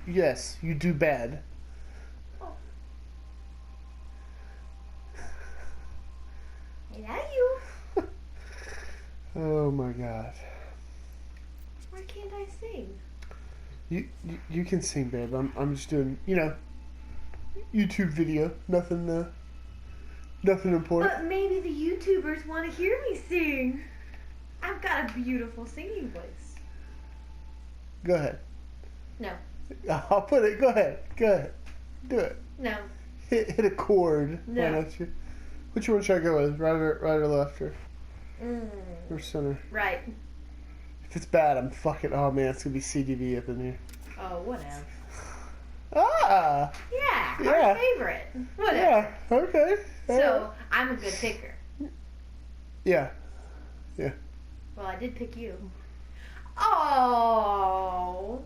Yes, you do bad. Oh. I love you. Oh my god. Why can't I sing? You can sing, babe. I'm just doing, YouTube video. Nothing important. But maybe the YouTubers want to hear me sing. I've got a beautiful singing voice. Go ahead. No. I'll put it. Go ahead. Do it. No. Hit a chord. No. Why don't you? Which one should I go with? Right or left or center? Right. If it's bad, I'm fucking. Oh man, it's gonna be CDV up in here. Oh, whatever. Ah. Yeah. Our favorite. Whatever. Yeah. Okay. So I'm a good picker. Yeah. Well, I did pick you. Oh.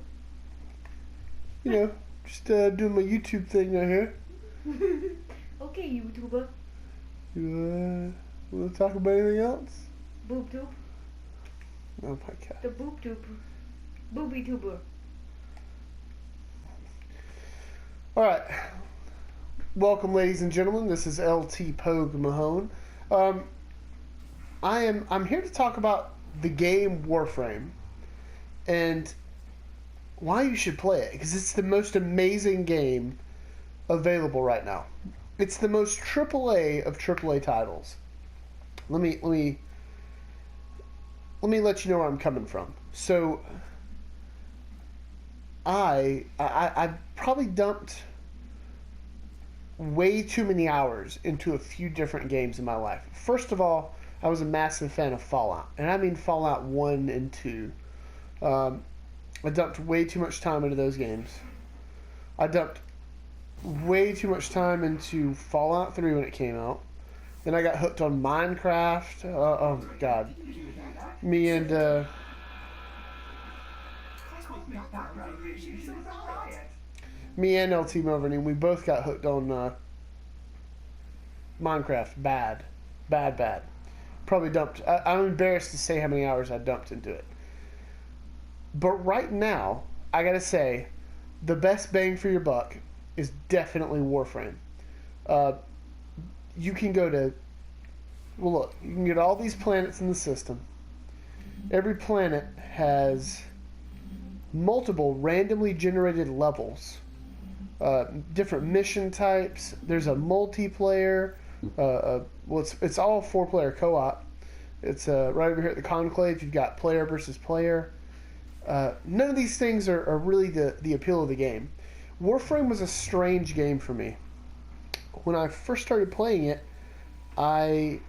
Just doing my YouTube thing right here. Okay, YouTuber. You want to talk about anything else? Boob tube. Oh my god. The boob tube. Boobie tuber. All right. Welcome, ladies and gentlemen. This is LT Pogue Mahone. I'm here to talk about the game Warframe and why you should play it, because it's the most amazing game available right now. It's the most AAA of AAA titles. Let me let you know where I'm coming from. So I probably dumped way too many hours into a few different games in my life. First of all, I was a massive fan of Fallout, and I mean Fallout 1 and 2. I dumped way too much time into those games. I dumped way too much time into Fallout 3 when it came out. Then I got hooked on Minecraft. Oh god. Me and LT Mulvaney, we both got hooked on Minecraft. Bad. Probably dumped. I'm embarrassed to say how many hours I dumped into it. But right now, I gotta say, the best bang for your buck is definitely Warframe. You can go to... Well, look, you can get all these planets in the system. Every planet has multiple randomly generated levels. Different mission types. There's a multiplayer. It's all 4-player co-op. It's right over here at the Conclave. You've got player versus player. None of these things are really the appeal of the game. Warframe was a strange game for me. When I first started playing it, I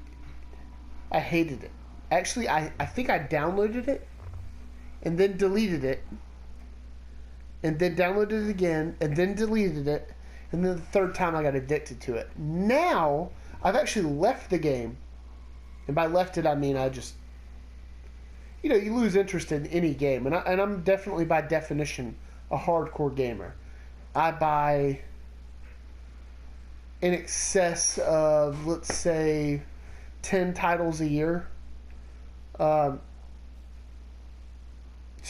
hated it. Actually, I think I downloaded it and then deleted it and then downloaded it again and then deleted it, and then the third time I got addicted to it. Now I've actually left the game, and by left it I mean I just, you lose interest in any game, and I'm definitely by definition a hardcore gamer. I buy in excess of, let's say, 10 titles a year. So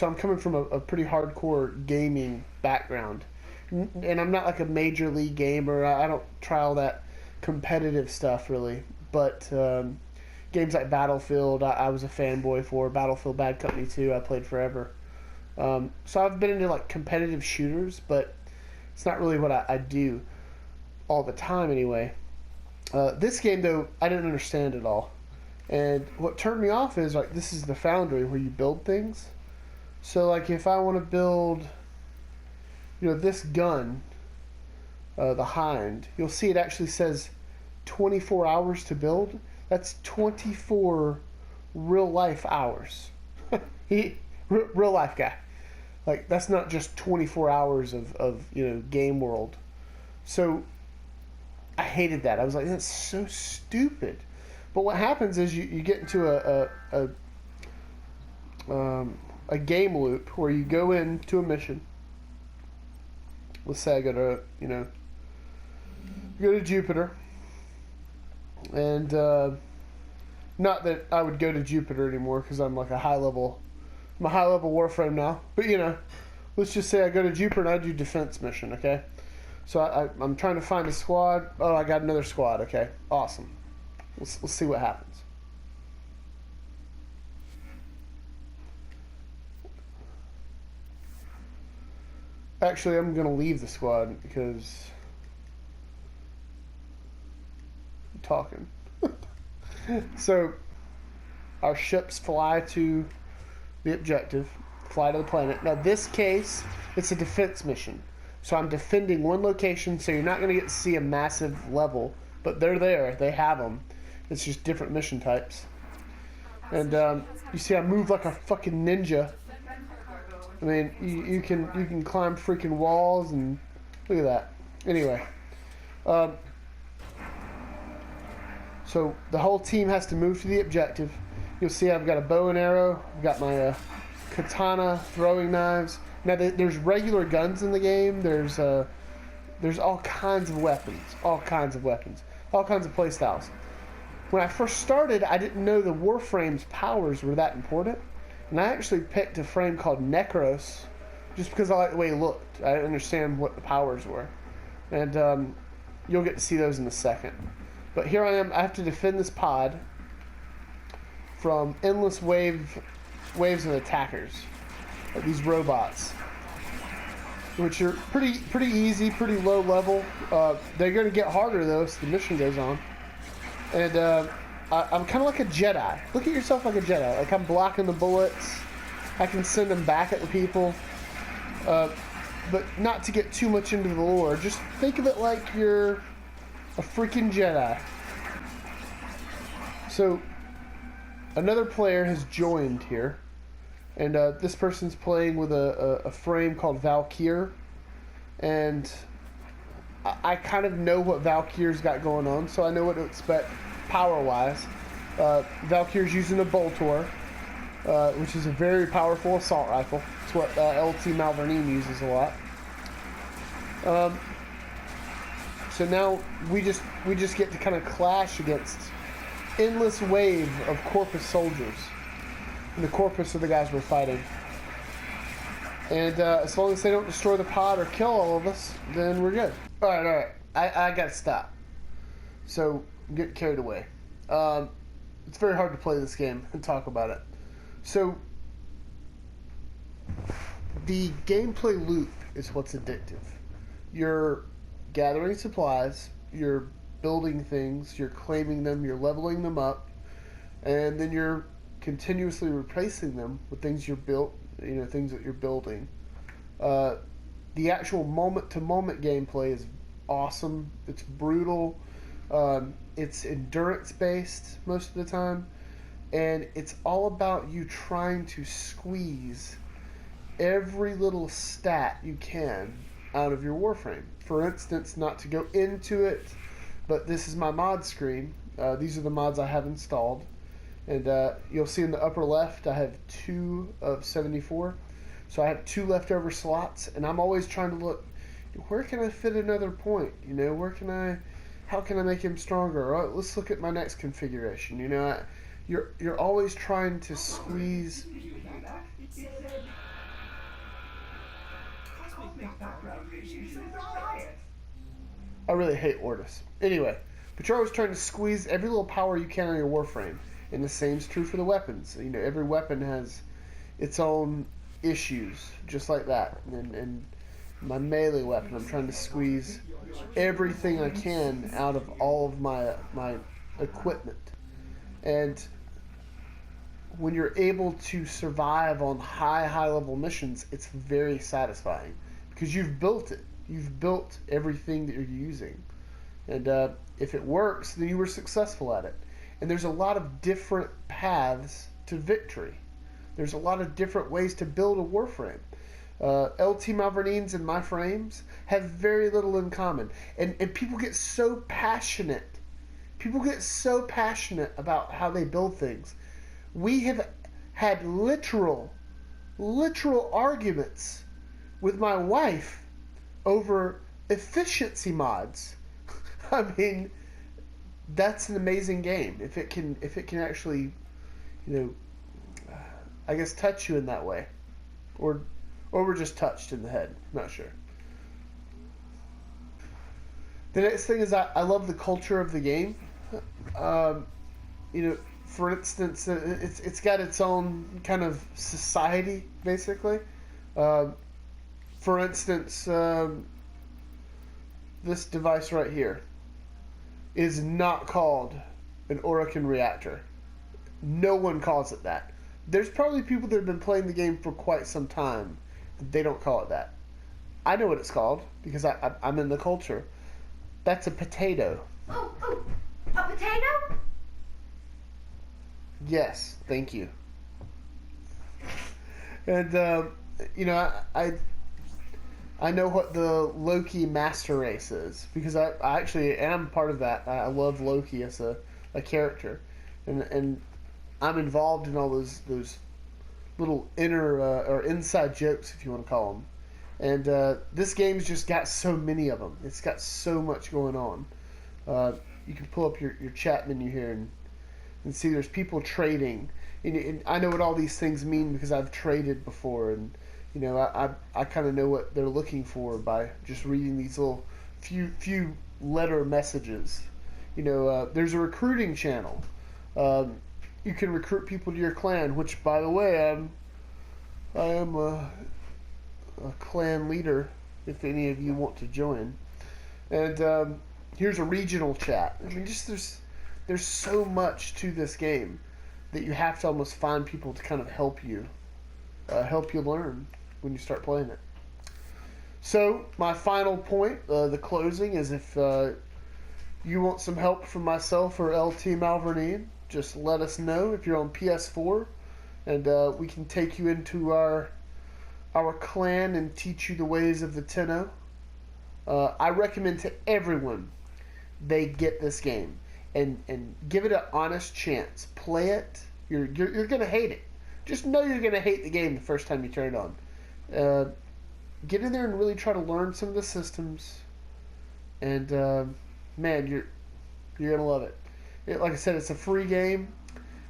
I'm coming from a pretty hardcore gaming background. And I'm not like a major league gamer. I don't try all that competitive stuff, really. But games like Battlefield, I was a fanboy for. Battlefield Bad Company 2, I played forever. So I've been into like competitive shooters, but it's not really what I do all the time anyway. This game, though, I didn't understand at all. And what turned me off is, like, this is the Foundry where you build things. So, like, if I want to build, this gun, the Hind, you'll see it actually says 24 hours to build. That's 24 real-life hours. Real-life guy. Like, that's not just 24 hours of game world. So, I hated that. I was like, that's so stupid. But what happens is you get into a game loop where you go into a mission. Let's say I go to Jupiter, and not that I would go to Jupiter anymore because I'm like I'm a high level Warframe now. But let's just say I go to Jupiter and I do defense mission, okay? So I'm trying to find a squad. Oh, I got another squad, okay. Awesome. Let's see what happens. Actually, I'm going to leave the squad because I'm talking. So, our ships fly to the objective, fly to the planet. Now, this case, it's a defense mission. So I'm defending one location, so you're not going to get to see a massive level. But they're there. They have them. It's just different mission types. And you see I move like a fucking ninja. I mean, you can climb freaking walls and look at that. Anyway, so the whole team has to move to the objective. You'll see I've got a bow and arrow. I've got my katana, throwing knives. Now there's regular guns in the game. There's all kinds of weapons, all kinds of play styles. When I first started, I didn't know the Warframe's powers were that important. And I actually picked a frame called Necros just because I like the way he looked. I didn't understand what the powers were. And you'll get to see those in a second. But here I am. I have to defend this pod from endless waves of attackers. Like these robots. Which are pretty easy, pretty low level. They're going to get harder, though, as the mission goes on. And I'm kind of like a Jedi. Look at yourself like a Jedi. Like I'm blocking the bullets. I can send them back at the people. But not to get too much into the lore. Just think of it like you're a freaking Jedi. So, another player has joined here. And this person's playing with a frame called Valkyr. And I kind of know what Valkyr's got going on, so I know what to expect power-wise. Valkyr's using a Boltor, which is a very powerful assault rifle. It's what LT Malvernine uses a lot. So now we just get to kind of clash against endless wave of Corpus soldiers. And the Corpus are the guys we're fighting. And as long as they don't destroy the pod or kill all of us, then we're good. Alright. I gotta stop. So, I'm getting carried away. It's very hard to play this game and talk about it. So, the gameplay loop is what's addictive. You're gathering supplies, you're building things, you're claiming them, you're leveling them up, and then you're continuously replacing them with things you're built, things that you're building. The actual moment-to-moment gameplay is awesome. It's brutal. It's endurance-based most of the time, and it's all about you trying to squeeze every little stat you can out of your Warframe. For instance, not to go into it, but this is my mod screen. These are the mods I have installed. And you'll see in the upper left, I have 2 of 74. So I have 2 leftover slots, and I'm always trying to look, where can I fit another point? How can I make him stronger? Or, let's look at my next configuration. You're always trying to squeeze. I really hate Ortis. Anyway, but you're always trying to squeeze every little power you can on your Warframe. And the same is true for the weapons. Every weapon has its own issues, just like that. And my melee weapon, I'm trying to squeeze everything I can out of all of my equipment. And when you're able to survive on high level missions, it's very satisfying because you've built it. You've built everything that you're using. And if it works, then you were successful at it. And there's a lot of different paths to victory. There's a lot of different ways to build a Warframe. LT Malvernines and my frames have very little in common. And people get so passionate. People get so passionate about how they build things. We have had literal arguments with my wife over efficiency mods. I mean, that's an amazing game if it can actually, I guess, touch you in that way, or Or we're just touched in the head. Not sure. The next thing is I love the culture of the game. You know, for instance, it's got its own kind of society, basically. For instance, this device right here is not called an Orokin reactor. No one calls it that. There's probably people that have been playing the game for quite some time. They don't call it that. I know what it's called because I'm in the culture. That's a potato. Oh, a potato? Yes, thank you. And you know, I know what the Loki master race is because I actually am part of that. I love Loki as a character, and I'm involved in all those little inner or inside jokes, if you want to call them. And this game's just got so many of them. It's got so much going on. You can pull up your chat menu here and see there's people trading. And I know what all these things mean because I've traded before, and you know I kind of know what they're looking for by just reading these little few letter messages. You know, there's a recruiting channel. You can recruit people to your clan, which, by the way, I am a clan leader if any of you want to join. And here's a regional chat. I mean, just there's so much to this game that you have to almost find people to kind of help you learn when you start playing it. So my final point, the closing, is if you want some help from myself or LT Malvernine, just let us know if you're on PS4, and we can take you into our clan and teach you the ways of the Tenno. I recommend to everyone they get this game and give it an honest chance. Play it. You're gonna hate it. Just know you're gonna hate the game the first time you turn it on. Get in there and really try to learn some of the systems, and man, you're gonna love it. Like I said, it's a free game.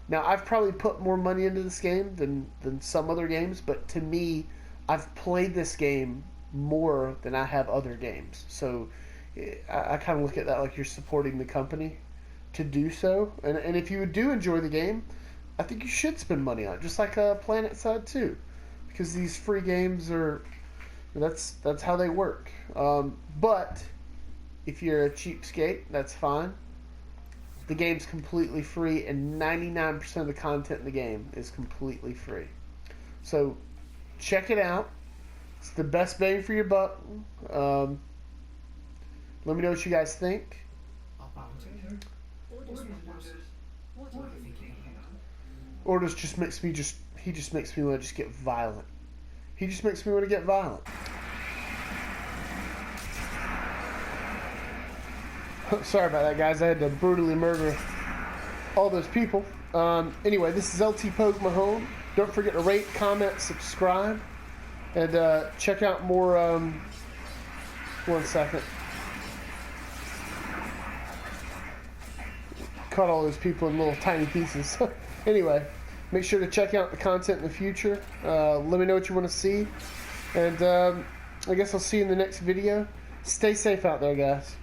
Now, I've probably put more money into this game than some other games, but to me, I've played this game more than I have other games. So I kind of look at that like you're supporting the company to do so. And if you do enjoy the game, I think you should spend money on it, just like Planet Side 2. Because these free games that's how they work. But if you're a cheapskate, that's fine. The game's completely free, and 99% of the content in the game is completely free. So, check it out. It's the best bang for your buck. Let me know what you guys think. Orders just makes me he just makes me want to just get violent. He just makes me want to get violent. Sorry about that, guys. I had to brutally murder all those people. Anyway, this is LT Poke Mahone. Don't forget to rate, comment, subscribe, and check out more. 1 second. Cut all those people in little tiny pieces. Anyway, make sure to check out the content in the future. Let me know what you want to see. And I guess I'll see you in the next video. Stay safe out there, guys.